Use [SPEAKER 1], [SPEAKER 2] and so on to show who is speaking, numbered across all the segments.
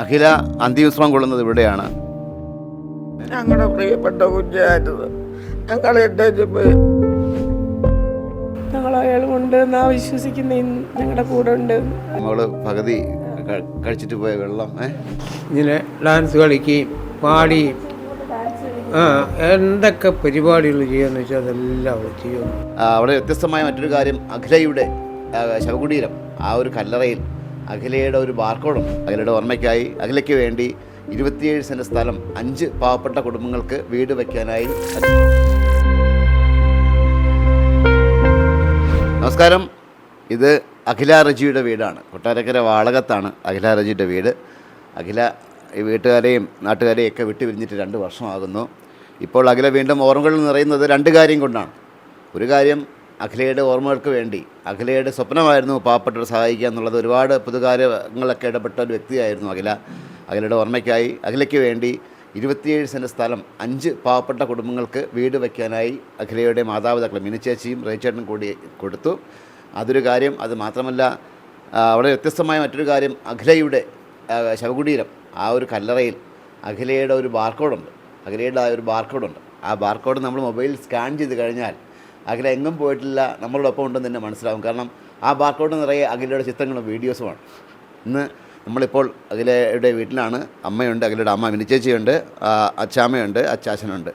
[SPEAKER 1] അഖില അന്ത്യവിശ്രമം കൊള്ളുന്നത് ഇവിടെയാണ്.
[SPEAKER 2] ഞങ്ങളുടെ പ്രിയപ്പെട്ട കുഞ്ഞായിരുന്നു. ഞങ്ങൾ
[SPEAKER 3] ഞങ്ങൾ അയാൾ ഉണ്ട് എന്നാ വിശ്വസിക്കുന്ന ഞങ്ങളുടെ കൂടെ ഉണ്ട്.
[SPEAKER 1] നമ്മള് പകുതി കഴിച്ചിട്ട് പോയ വെള്ളം
[SPEAKER 4] ഇങ്ങനെ ഡാൻസ് കളിക്കുകയും പാടിയും എന്തൊക്കെ പരിപാടികൾ ചെയ്യാന്ന് വെച്ചാൽ അതെല്ലാം അവിടെ ചെയ്യുന്നു.
[SPEAKER 1] അവിടെ വ്യത്യസ്തമായ മറ്റൊരു കാര്യം, അഖിലയുടെ ശവകുടീരം, ആ ഒരു കല്ലറയിൽ അഖിലയുടെ ഒരു ബാർക്കോഡുണ്ട്. അഖിലയുടെ ഓർമ്മയ്ക്കായി അഖിലയ്ക്ക് വേണ്ടി 27 സെൻറ്റ് സ്ഥലം 5 പാവപ്പെട്ട കുടുംബങ്ങൾക്ക് വീട് വയ്ക്കാനായി. നമസ്കാരം, ഇത് അഖില റജിയുടെ വീടാണ്. കൊട്ടാരക്കര വാളകത്താണ് അഖില റജിയുടെ വീട്. അഖില ഈ വീട്ടുകാരെയും നാട്ടുകാരെയും ഒക്കെ വിട്ടു പിരിഞ്ഞിട്ട് 2 വർഷമാകുന്നു. ഇപ്പോൾ അഖില വീണ്ടും ഓർമ്മകളിൽ നിറയുന്നത് 2 കാര്യം കൊണ്ടാണ്. ഒരു കാര്യം, അഖിലയുടെ ഓർമ്മകൾക്ക് വേണ്ടി, അഖിലയുടെ സ്വപ്നമായിരുന്നു പാവപ്പെട്ടവരെ സഹായിക്കുക എന്നുള്ളത്. ഒരുപാട് പൊതുകാര്യങ്ങളൊക്കെ ഇടപെട്ട ഒരു വ്യക്തിയായിരുന്നു അഖില. അഖിലയുടെ ഓർമ്മയ്ക്കായി അഖിലയ്ക്ക് വേണ്ടി 27 സെൻറ്റ് സ്ഥലം 5 പാവപ്പെട്ട കുടുംബങ്ങൾക്ക് വീട് വയ്ക്കാനായി അഖിലയുടെ മാതാപിതാക്കൾ മിനിച്ചേച്ചിയും റേച്ചേട്ടനും കൂടി കൊടുത്തു. അതൊരു കാര്യം. അത് മാത്രമല്ല, അവിടെ വ്യത്യസ്തമായ മറ്റൊരു കാര്യം, അഖിലയുടെ ശവകുടീരം, ആ ഒരു കല്ലറയിൽ അഖിലയുടെ ഒരു ബാർക്കോഡുണ്ട്. അഖിലയുടെ ആ ഒരു ബാർക്കോഡുണ്ട്. ആ ബാർക്കോഡ് നമ്മൾ മൊബൈലിൽ സ്കാൻ ചെയ്ത് കഴിഞ്ഞാൽ അഖില എങ്ങും പോയിട്ടില്ല, നമ്മളോടൊപ്പം ഉണ്ടെന്ന് തന്നെ മനസ്സിലാവും. കാരണം ആ ബാർക്കോഡ് നിറയെ അഖിലയുടെ ചിത്രങ്ങളും വീഡിയോസുമാണ്. ഇന്ന് നമ്മളിപ്പോൾ അഖിലയുടെ വീട്ടിലാണ്. അമ്മയുണ്ട്, അഖിലയുടെ അമ്മ മിനിച്ചേച്ചിയുണ്ട്, അച്ചാമ്മയുണ്ട്, അച്ചാച്ചനുണ്ട്.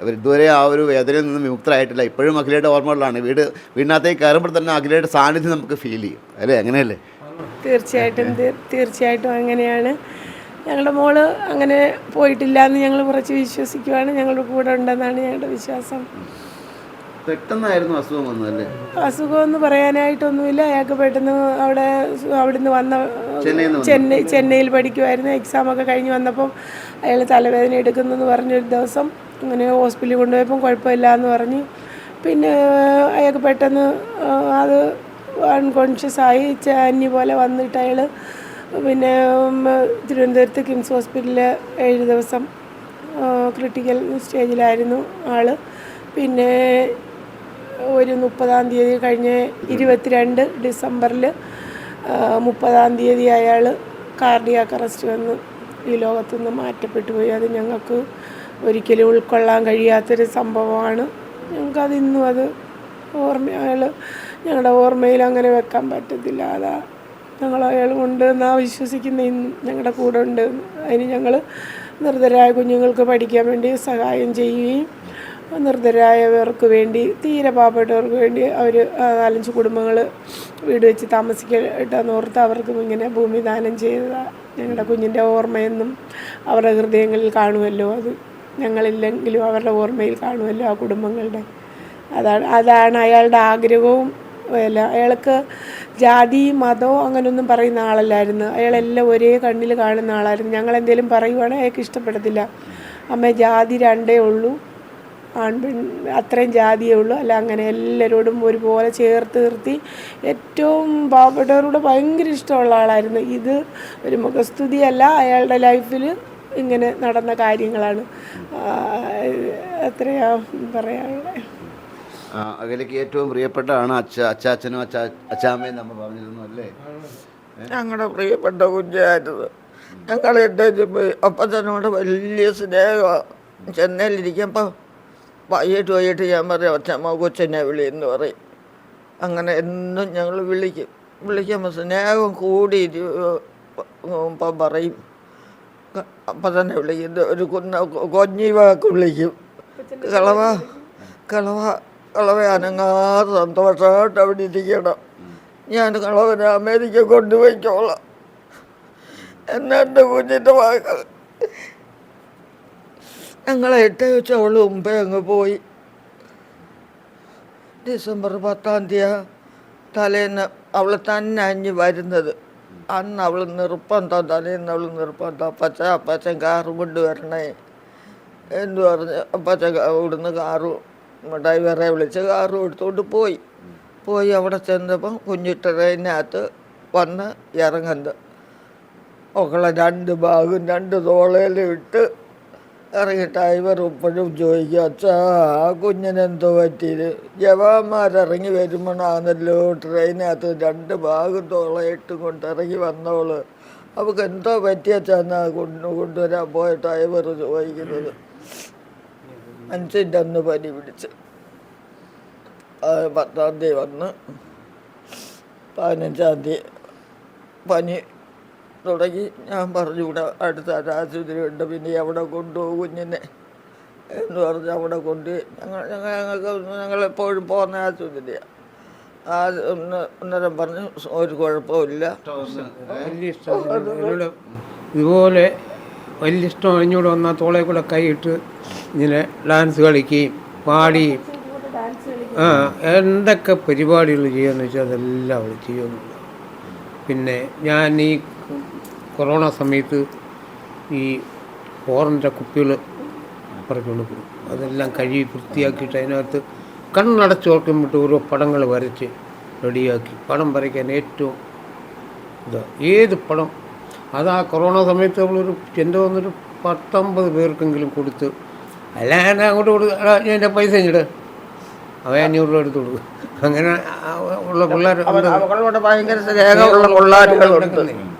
[SPEAKER 1] ഇവർ ഇതുവരെ ആ ഒരു വേദനയിൽ നിന്നും വിമുക്തരായിട്ടില്ല. ഇപ്പോഴും അഖിലയുടെ ഓർമ്മകളാണ്. വീടിനകത്തേക്ക് കയറുമ്പോൾ തന്നെ അഖിലയുടെ സാന്നിധ്യം നമുക്ക് ഫീൽ ചെയ്യും, അല്ലേ? അങ്ങനെയല്ലേ?
[SPEAKER 3] തീർച്ചയായിട്ടും അങ്ങനെയാണ്. ഞങ്ങളുടെ മോള് അങ്ങനെ പോയിട്ടില്ല എന്ന് ഞങ്ങൾ കുറച്ച് വിശ്വസിക്കുവാണ്. ഞങ്ങളുടെ കൂടെ ഉണ്ടെന്നാണ് ഞങ്ങളുടെ വിശ്വാസം.
[SPEAKER 1] പെട്ടെന്നായിരുന്നു അസുഖം വന്നതല്ലേ?
[SPEAKER 3] അസുഖമെന്ന് പറയാനായിട്ടൊന്നുമില്ല. അയാൾക്ക് പെട്ടെന്ന് അവിടുന്ന് വന്ന ചെന്നൈയിൽ പഠിക്കുമായിരുന്നു. എക്സാമൊക്കെ കഴിഞ്ഞ് വന്നപ്പം അയാൾ തലവേദന എടുക്കുന്നെന്ന് പറഞ്ഞൊരു ദിവസം അങ്ങനെ ഹോസ്പിറ്റലിൽ കൊണ്ടുപോയപ്പം കുഴപ്പമില്ല എന്ന് പറഞ്ഞു. പിന്നെ അയാൾക്ക് പെട്ടെന്ന് അത് അൺകോൺഷ്യസ് ആയി ചാഞ്ഞി പോലെ വന്നിട്ട് അയാൾ പിന്നെ തിരുവനന്തപുരത്ത് കിംസ് ഹോസ്പിറ്റലിൽ 7 ദിവസം ക്രിട്ടിക്കൽ സ്റ്റേജിലായിരുന്നു ആൾ. പിന്നെ ഒരു 30-ാം തീയതി കഴിഞ്ഞ് 22 ഡിസംബറിൽ 30-ാം തീയതി അയാൾ കാർഡിയാക് അറസ്റ്റ് വന്ന് ഈ ലോകത്തു നിന്ന് മാറ്റപ്പെട്ടു പോയി. അത് ഞങ്ങൾക്ക് ഒരിക്കലും ഉൾക്കൊള്ളാൻ കഴിയാത്തൊരു സംഭവമാണ്. ഞങ്ങൾക്കതിന്നും അത് ഞങ്ങളുടെ ഓർമ്മയിൽ അങ്ങനെ വെക്കാൻ പറ്റത്തില്ല. അതാ ഞങ്ങൾ അയാൾ ഉണ്ട് എന്നാ വിശ്വസിക്കുന്ന ഞങ്ങളുടെ കൂടെ ഉണ്ട്. അതിന് ഞങ്ങൾ നിർദ്ധരായ കുഞ്ഞുങ്ങൾക്ക് പഠിക്കാൻ വേണ്ടി സഹായം ചെയ്യുകയും നിർദ്ധരായവർക്ക് വേണ്ടി, തീരെ പാവപ്പെട്ടവർക്ക് വേണ്ടി അവർ 4-5 കുടുംബങ്ങൾ വീട് വെച്ച് താമസിക്കട്ടെന്ന് ഓർത്ത് അവർക്കും ഇങ്ങനെ ഭൂമി ദാനം ചെയ്തതാണ്. ഞങ്ങളുടെ കുഞ്ഞിൻ്റെ ഓർമ്മയെന്നും അവരുടെ ഹൃദയങ്ങളിൽ കാണുമല്ലോ. അത് ഞങ്ങളില്ലെങ്കിലും അവരുടെ ഓർമ്മയിൽ കാണുമല്ലോ ആ കുടുംബങ്ങളുടെ. അതാണ് അയാളുടെ ആഗ്രഹവും. അയാൾക്ക് ജാതി മതമോ അങ്ങനെയൊന്നും പറയുന്ന ആളല്ലായിരുന്നു. അയാളെല്ലാം ഒരേ കണ്ണിൽ കാണുന്ന ആളായിരുന്നു. ഞങ്ങളെന്തെങ്കിലും പറയുവാണെങ്കിൽ അയാൾക്ക് ഇഷ്ടപ്പെടത്തില്ല. അമ്മ ജാതി 2 ഉള്ളൂ, ആൺപെൺ അത്രയും ജാതിയേ ഉള്ളൂ, അല്ല അങ്ങനെ എല്ലാവരോടും ഒരുപോലെ ചേർത്ത് നിർത്തി ഏറ്റവും പാവപ്പെട്ടവരോട് ഭയങ്കര ഇഷ്ടമുള്ള ആളായിരുന്നു. ഇത് ഒരു മുഖസ്തുതിയല്ല, അയാളുടെ ലൈഫിൽ ഇങ്ങനെ നടന്ന കാര്യങ്ങളാണ്. എത്രയാ പറയാനുള്ളത്.
[SPEAKER 1] അഖിലയ്ക്ക് ഏറ്റവും പ്രിയപ്പെട്ടതാണ് അച്ചാച്ചനും അച്ചാമ്മയും നമ്മൾ പറഞ്ഞിരുന്നു, അല്ലേ?
[SPEAKER 2] ഞങ്ങളുടെ പ്രിയപ്പെട്ട കുഞ്ഞായിരുന്നു. ഞങ്ങൾ പോയി അപ്പച്ചനോട് വലിയ സ്നേഹമാണ്. ചെന്നൈയിലിരിക്കുമ്പോൾ വൈകിട്ട് ഞാൻ പറയും, അച്ഛമ്മ കൊച്ചിനെ വിളിയെന്ന് പറയും. അങ്ങനെ എന്നും ഞങ്ങൾ വിളിക്കുമ്പോൾ സ്നേഹം കൂടി ഇപ്പം പറയും. അപ്പം തന്നെ വിളിക്കും, ഒരു കൊഞ്ഞി വാക്ക് വിളിക്കും, കളവ അനങ്ങാതെ സന്തോഷമായിട്ട് അവിടെ ഇരിക്കണം. ഞാൻ കളവനെ അമേരിക്ക കൊണ്ടുപോയിക്കോളാം എന്നെ കുഞ്ഞിൻ്റെ വാക്ക്. ഞങ്ങളെ 8 വെച്ച് അവൾ മുമ്പേ അങ്ങ് പോയി. ഡിസംബർ 10-ാം തീയതി തലേന്ന് അവൾ തന്നെ അഞ്ഞ് വരുന്നത്. അന്ന് അവൾ തലേന്ന് അവൾ നിർബന്ധം, അപ്പച്ചൻ കാറും കൊണ്ടുവരണേ എന്ന് പറഞ്ഞ് അപ്പച്ചൻ ഇവിടുന്ന് ഡ്രൈവറെ വിളിച്ച് കാറും എടുത്തുകൊണ്ട് പോയി അവിടെ ചെന്നപ്പം കുഞ്ഞു ട്രെയിനകത്ത് വന്ന് ഇറങ്ങുന്നത്. മക്കളെ 2 ബാഗും 2 തോളയിലും ഇട്ട് ഇറങ്ങിയിട്ട് ഡ്രൈവർ ഇപ്പോഴും ചോദിക്കും, അച്ഛാ ആ കുഞ്ഞിനെന്തോ പറ്റിയത്? ജവാന്മാരിറങ്ങി വരുമ്പോഴാണല്ലോ ട്രെയിനകത്ത് 2 ബാഗും തോളയിട്ടും കൊണ്ട് ഇറങ്ങി വന്നവള്. അവൾക്ക് എന്തോ പറ്റിയാച്ചാന്നാ കൊണ്ടുവരാൻ പോയ ഡ്രൈവർ ചോദിക്കുന്നത്. 5ൻ്റെ അന്ന് പനി പിടിച്ച് 10-ാം തീയതി വന്ന് 15-ാം തീയതി പനി തുടങ്ങി. ഞാൻ പറഞ്ഞു ഇവിടെ അടുത്ത ആശുപത്രി ഉണ്ട്, പിന്നെ അവിടെ കൊണ്ടുപോകും കുഞ്ഞിനെ എന്ന് പറഞ്ഞ് അവിടെ കൊണ്ട് ഞങ്ങളെപ്പോഴും പോകുന്ന ആശുപത്രിയാണ്. അന്നേരം പറഞ്ഞു ഒരു കുഴപ്പമില്ല.
[SPEAKER 4] വലിയ ഇഷ്ടമാണ് എന്നോട്. ഇതുപോലെ വലിയ ഇഷ്ടം. എന്നോട് വന്നാൽ തോളെ കൂടെ കൈയിട്ട് ഇങ്ങനെ ഡാൻസ് കളിക്കുകയും പാടിയും എന്തൊക്കെ പരിപാടികൾ ചെയ്യുമെന്ന് വെച്ചാൽ അതെല്ലാം അവൾ ചെയ്യുന്നുണ്ട്. പിന്നെ ഞാൻ ഈ കൊറോണ സമയത്ത് ഈ ഫോറിൻ്റെ കുപ്പികൾ പറിച്ചുകൊണ്ട് പോകും. അതെല്ലാം കഴുകി വൃത്തിയാക്കിയിട്ട് അതിനകത്ത് കണ്ണടച്ചോർക്കും വിട്ട് ഓരോ പടങ്ങൾ വരച്ച് റെഡിയാക്കി. പടം വരയ്ക്കാൻ ഏറ്റവും ഏത് പടം അത് ആ കൊറോണ സമയത്ത് നമ്മളൊരു എൻ്റെ വന്നൊരു 19 പേർക്കെങ്കിലും കൊടുത്ത്. അല്ല ഞാൻ അങ്ങോട്ട് കൊടുക്കുക, എൻ്റെ പൈസ ഇങ്ങോട്ട് അവ 500 രൂപ എടുത്ത് കൊടുക്കും. അങ്ങനെ ഉള്ള പിള്ളേർ
[SPEAKER 2] അവളോട് ഭയങ്കര സ്നേഹമുള്ള പിള്ളേരുകളുണ്ട്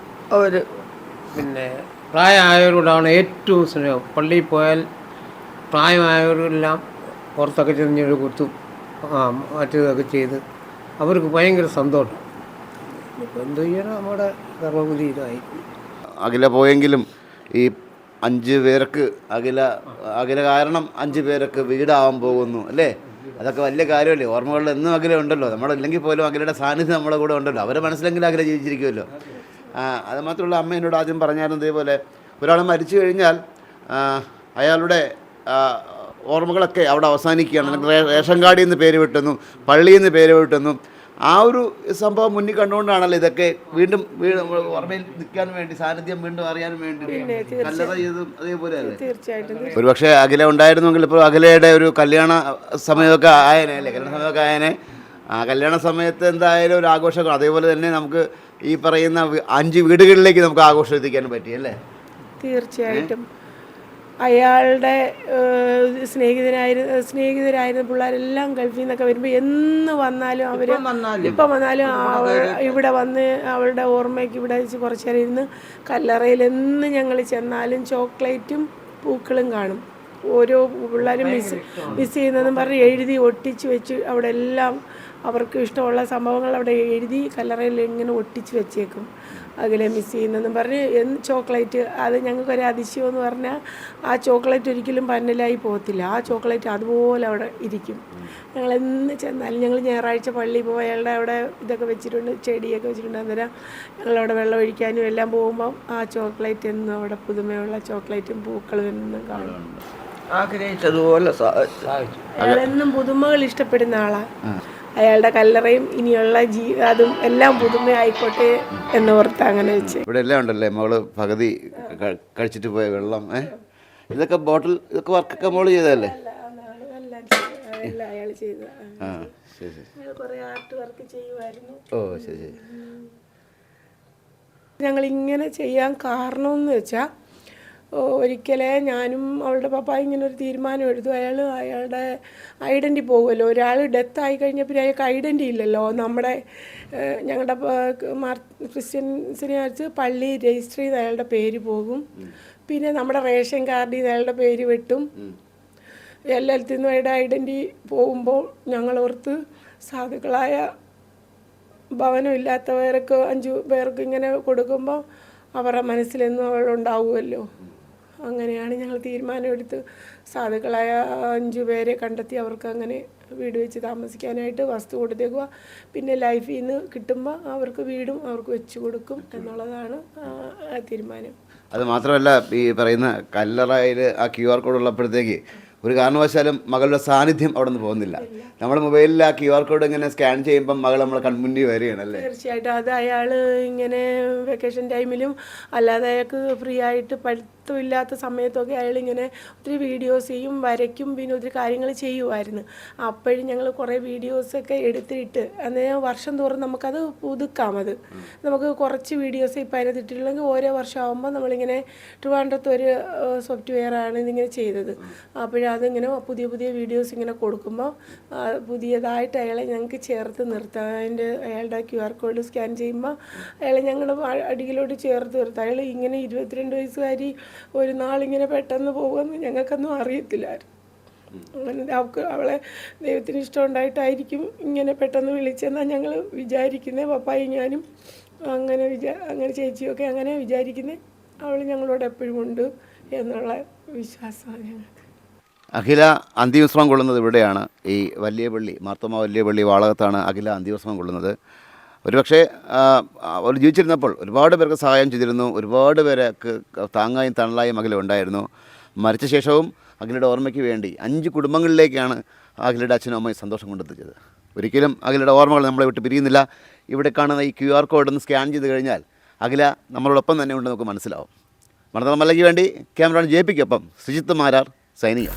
[SPEAKER 2] അവർ.
[SPEAKER 4] പിന്നെ പ്രായമായവരോടാണ് ഏറ്റവും സ്നേഹം. പള്ളിയിൽ പോയാൽ പ്രായമായവരെല്ലാം പുറത്തൊക്കെ ചെന്ന് കൊടുത്തു മറ്റേതൊക്കെ ചെയ്ത് അവർക്ക് ഭയങ്കര സന്തോഷം. ഇപ്പോൾ എന്തോ ചെയ്യാനോ നമ്മുടെ കർമ്മബുദ്ധി ഇതായി.
[SPEAKER 1] അഖില പോയെങ്കിലും ഈ 5 പേർക്ക് അഖില കാരണം 5 പേർക്ക് വീടാവാൻ പോകുന്നു അല്ലേ? അതൊക്കെ വലിയ കാര്യമല്ലേ? ഓർമ്മകളിൽ എന്നും അഖില ഉണ്ടല്ലോ. നമ്മളില്ലെങ്കിൽ പോലും അഖിലയുടെ സാന്നിധ്യം നമ്മളെ കൂടെ ഉണ്ടല്ലോ. അവരെ മനസ്സിലെങ്കിലും അഖില ജീവിച്ചിരിക്കുമല്ലോ. അത് മാത്രമല്ല, അമ്മ എന്നോട് ആദ്യം പറഞ്ഞാലും ഇതേപോലെ ഒരാൾ മരിച്ചു കഴിഞ്ഞാൽ അയാളുടെ ഓർമ്മകളൊക്കെ അവിടെ അവസാനിക്കുകയാണ്. റേഷൻ കാർഡിൽ നിന്ന് പേര് വിട്ടെന്നും പള്ളിയിൽ നിന്ന് പേര് വിട്ടെന്നും ആ ഒരു സംഭവം മുന്നിൽ കണ്ടുകൊണ്ടാണല്ലോ ഇതൊക്കെ വീണ്ടും ഓർമ്മയിൽ നിൽക്കാൻ വേണ്ടി, സാന്നിധ്യം വീണ്ടും അറിയാൻ വേണ്ടി കല്ലറ ചെയ്തും അതേപോലെ അല്ലേ? ഒരു പക്ഷേ അഖില ഉണ്ടായിരുന്നെങ്കിൽ ഇപ്പോൾ അഖിലയുടെ ഒരു കല്യാണ സമയമൊക്കെ ആയനെ അല്ലേ? കല്യാണ സമയമൊക്കെ ആയനെ. കല്യാണ സമയത്ത് എന്തായാലും ഒരു ആഘോഷം. അതേപോലെ തന്നെ നമുക്ക് ഈ പറയുന്ന 5 വീടുകളിലേക്ക് നമുക്ക് ആഘോഷം എത്തിക്കാൻ പറ്റിയല്ലേ?
[SPEAKER 3] തീർച്ചയായിട്ടും. അയാളുടെ സ്നേഹിതരായിരുന്ന പിള്ളേരെല്ലാം ഗൾഫിൽ നിന്നൊക്കെ വരുമ്പോൾ എന്ന് വന്നാലും ഇപ്പം വന്നാലും ഇവിടെ വന്ന് അവളുടെ ഓർമ്മയ്ക്ക് ഇവിടെ വെച്ച് കുറച്ച് നേരം ഇരുന്ന് കല്ലറയിൽ എന്ന് ഞങ്ങൾ ചെന്നാലും ചോക്ലേറ്റും പൂക്കളും കാണും. ഓരോ പിള്ളേരും മിസ് ചെയ്യുന്നതെന്നും പറഞ്ഞ് എഴുതി ഒട്ടിച്ച് വെച്ച് അവിടെ എല്ലാം അവർക്ക് ഇഷ്ടമുള്ള സംഭവങ്ങൾ അവിടെ എഴുതി കല്ലറയിൽ ഇങ്ങനെ ഒട്ടിച്ച് വെച്ചേക്കും. അഖിലെ മിസ് ചെയ്യുന്നതെന്നും പറഞ്ഞ് ചോക്ലേറ്റ്. അത് ഞങ്ങൾക്കൊരു അതിശയം എന്ന് പറഞ്ഞാൽ ആ ചോക്ലേറ്റ് ഒരിക്കലും പന്നലായി പോകത്തില്ല. ആ ചോക്ലേറ്റ് അതുപോലെ അവിടെ ഇരിക്കും. ഞങ്ങൾ എന്ന് ചെന്നാലും, ഞങ്ങൾ ഞായറാഴ്ച പള്ളിയിൽ പോയി അയാളുടെ അവിടെ ഇതൊക്കെ വെച്ചിട്ടുണ്ട്, ചെടിയൊക്കെ വെച്ചിട്ടുണ്ട്. അന്നേരം ഞങ്ങളവിടെ വെള്ളം ഒഴിക്കാനും എല്ലാം പോകുമ്പം ആ ചോക്ലേറ്റ് എന്നും അവിടെ പുതുമയുള്ള ചോക്ലേറ്റും പൂക്കളും എന്നും കാണും.
[SPEAKER 2] ആഗ്രഹിച്ചതുപോലെ
[SPEAKER 3] അയാളെന്നും പുതുമകൾ ഇഷ്ടപ്പെടുന്ന ആളാണ്. അയാളുടെ കല്ലറയും ഇനിയുള്ള അതും എല്ലാം പുതുമയായിക്കോട്ടെ എന്നോർത്ത് അങ്ങനെ വെച്ച്.
[SPEAKER 1] ഇവിടെ എല്ലാം ഉണ്ടല്ലേ മകള് പകുതി കഴിച്ചിട്ട് പോയ വെള്ളം, ഇതൊക്കെ ബോട്ടിൽ, ഇതൊക്കെ വർക്കൊക്കെ മോള് ചെയ്തതല്ലേ?
[SPEAKER 3] അയാൾ ചെയ്ത
[SPEAKER 1] ശരി ശരി.
[SPEAKER 3] കുറേ ആർട്ട് വർക്ക് ചെയ്യുമായിരുന്നു.
[SPEAKER 1] ഓ ശരി ശരി.
[SPEAKER 3] ഞങ്ങളിങ്ങനെ ചെയ്യാൻ കാരണമെന്ന് വെച്ചാൽ ഒരിക്കലേ ഞാനും അവളുടെ പപ്പ ഇങ്ങനെ ഒരു തീരുമാനം എടുത്തു. അയാളുടെ ഐഡൻറ്റി പോകുമല്ലോ. ഒരാൾ ഡെത്ത് ആയി കഴിഞ്ഞാൽ പിന്നെ അയാൾക്ക് ഐഡൻറ്റി ഇല്ലല്ലോ. നമ്മുടെ ഞങ്ങളുടെ ക്രിസ്ത്യൻസിനെ വെച്ച് പള്ളി രജിസ്റ്റർ ചെയ്ത് അയാളുടെ പേര് പോകും. പിന്നെ നമ്മുടെ റേഷൻ കാർഡിൽ നിന്ന് അയാളുടെ പേര് വെട്ടും. എല്ലാത്തിൽ നിന്നും അയാളുടെ ഐഡൻറ്റി പോകുമ്പോൾ ഞങ്ങളോർത്ത് സാധുക്കളായ ഭവനമില്ലാത്തവർക്ക് 5 പേർക്ക് ഇങ്ങനെ കൊടുക്കുമ്പോൾ അവരുടെ മനസ്സിലെന്നും അവളുണ്ടാവുമല്ലോ. അങ്ങനെയാണ് ഞങ്ങൾ തീരുമാനമെടുത്ത് സാധുക്കളായ 5 പേരെ കണ്ടെത്തി അവർക്ക് അങ്ങനെ വീട് വെച്ച് താമസിക്കാനായിട്ട് വസ്തു കൊടുത്തേക്കുക. പിന്നെ ലൈഫിൽ നിന്ന് കിട്ടുമ്പോൾ അവർക്ക് വീടും അവർക്ക് വെച്ച് കൊടുക്കും എന്നുള്ളതാണ് തീരുമാനം.
[SPEAKER 1] അത് മാത്രമല്ല, ഈ പറയുന്ന കല്ലറയിൽ ആ QR കോഡ് ഉള്ളപ്പോഴത്തേക്ക് ഒരു കാരണവശാലും മകളുടെ സാന്നിധ്യം അവിടെ നിന്ന് പോകുന്നില്ല. നമ്മുടെ മൊബൈലിൽ ആ QR കോഡ് ഇങ്ങനെ സ്കാൻ ചെയ്യുമ്പം മകൾ നമ്മളെ കൺമുന്നിൽ വരികയാണല്ലേ?
[SPEAKER 3] തീർച്ചയായിട്ടും. അത് അയാൾ ഇങ്ങനെ വെക്കേഷൻ ടൈമിലും അല്ലാതെ അയാൾക്ക് ഫ്രീ ആയിട്ട് ഇല്ലാത്ത സമയത്തൊക്കെ അയാളിങ്ങനെ ഒത്തിരി വീഡിയോസ് ചെയ്യും, വരയ്ക്കും, പിന്നെ ഒത്തിരി കാര്യങ്ങൾ ചെയ്യുമായിരുന്നു. അപ്പോഴും ഞങ്ങൾ കുറേ വീഡിയോസൊക്കെ എടുത്തിട്ട് അന്നേരം വർഷം തോറും നമുക്കത് പുതുക്കാം. അത് നമുക്ക് കുറച്ച് വീഡിയോസ് ഇപ്പം അതിനകത്ത് ഇട്ടിട്ടുണ്ടെങ്കിൽ ഓരോ വർഷം ആകുമ്പോൾ നമ്മളിങ്ങനെ ട്രിവാൻഡ്രത്ത് ഒരു സോഫ്റ്റ്വെയറാണ് ഇതിങ്ങനെ ചെയ്തത്. അപ്പോഴതിങ്ങനെ പുതിയ പുതിയ വീഡിയോസ് ഇങ്ങനെ കൊടുക്കുമ്പോൾ പുതിയതായിട്ട് അയാളെ ഞങ്ങൾക്ക് ചേർത്ത് നിർത്താം. അതിൻ്റെ അയാളുടെ QR കോഡ് സ്കാൻ ചെയ്യുമ്പോൾ അയാളെ ഞങ്ങൾ അടിയിലോട്ട് ചേർത്ത് നിർത്താം. അയാൾ ഇങ്ങനെ 22 വയസ്സുകാരി ഒരു നാളിങ്ങനെ പെട്ടെന്ന് പോകുമെന്ന് ഞങ്ങൾക്കൊന്നും അറിയത്തില്ലായിരുന്നു. അങ്ങനെ അവളെ ദൈവത്തിന് ഇഷ്ടമുണ്ടായിട്ടായിരിക്കും ഇങ്ങനെ പെട്ടെന്ന് വിളിച്ചെന്നാണ് ഞങ്ങൾ വിചാരിക്കുന്നത്. പപ്പായും ഞാനും അങ്ങനെ ചേച്ചിയൊക്കെ അങ്ങനെ വിചാരിക്കുന്നത്. അവൾ ഞങ്ങളോട് എപ്പോഴും ഉണ്ട് എന്നുള്ള വിശ്വാസമാണ് ഞങ്ങൾക്ക്.
[SPEAKER 1] അഖില അന്ത്യവിശ്രമം കൊള്ളുന്നത് ഇവിടെയാണ്, ഈ വലിയ പള്ളി മാർത്തോമ വലിയ പള്ളി വാളകത്താണ് അഖില അന്ത്യവിശ്രമം കൊള്ളുന്നത്. ഒരുപക്ഷെ അവർ ജീവിച്ചിരുന്നപ്പോൾ ഒരുപാട് പേർക്ക് സഹായം ചെയ്തിരുന്നു, ഒരുപാട് പേർക്ക് താങ്ങായും തണലായും അഖില ഉണ്ടായിരുന്നു. മരിച്ച ശേഷവും അഖിലയുടെ ഓർമ്മയ്ക്ക് വേണ്ടി 5 കുടുംബങ്ങളിലേക്കാണ് അഖിലയുടെ അച്ഛനും അമ്മയും സന്തോഷം കൊണ്ടെത്തിച്ചത്. ഒരിക്കലും അഖിലയുടെ ഓർമ്മകൾ നമ്മളെ വിട്ട് പിരിയുന്നില്ല. ഇവിടെ കാണുന്ന ഈ QR കോഡ് ഒന്ന് സ്കാൻ ചെയ്ത് കഴിഞ്ഞാൽ അഖില നമ്മളോടൊപ്പം തന്നെ ഉണ്ടെന്ന് നമുക്ക് മനസ്സിലാവും. മണത്തല മല്ലയ്ക്ക് വേണ്ടി ക്യാമറ JP-ക്കൊപ്പം സുജിത്ത് മാരാർ സൈനിക.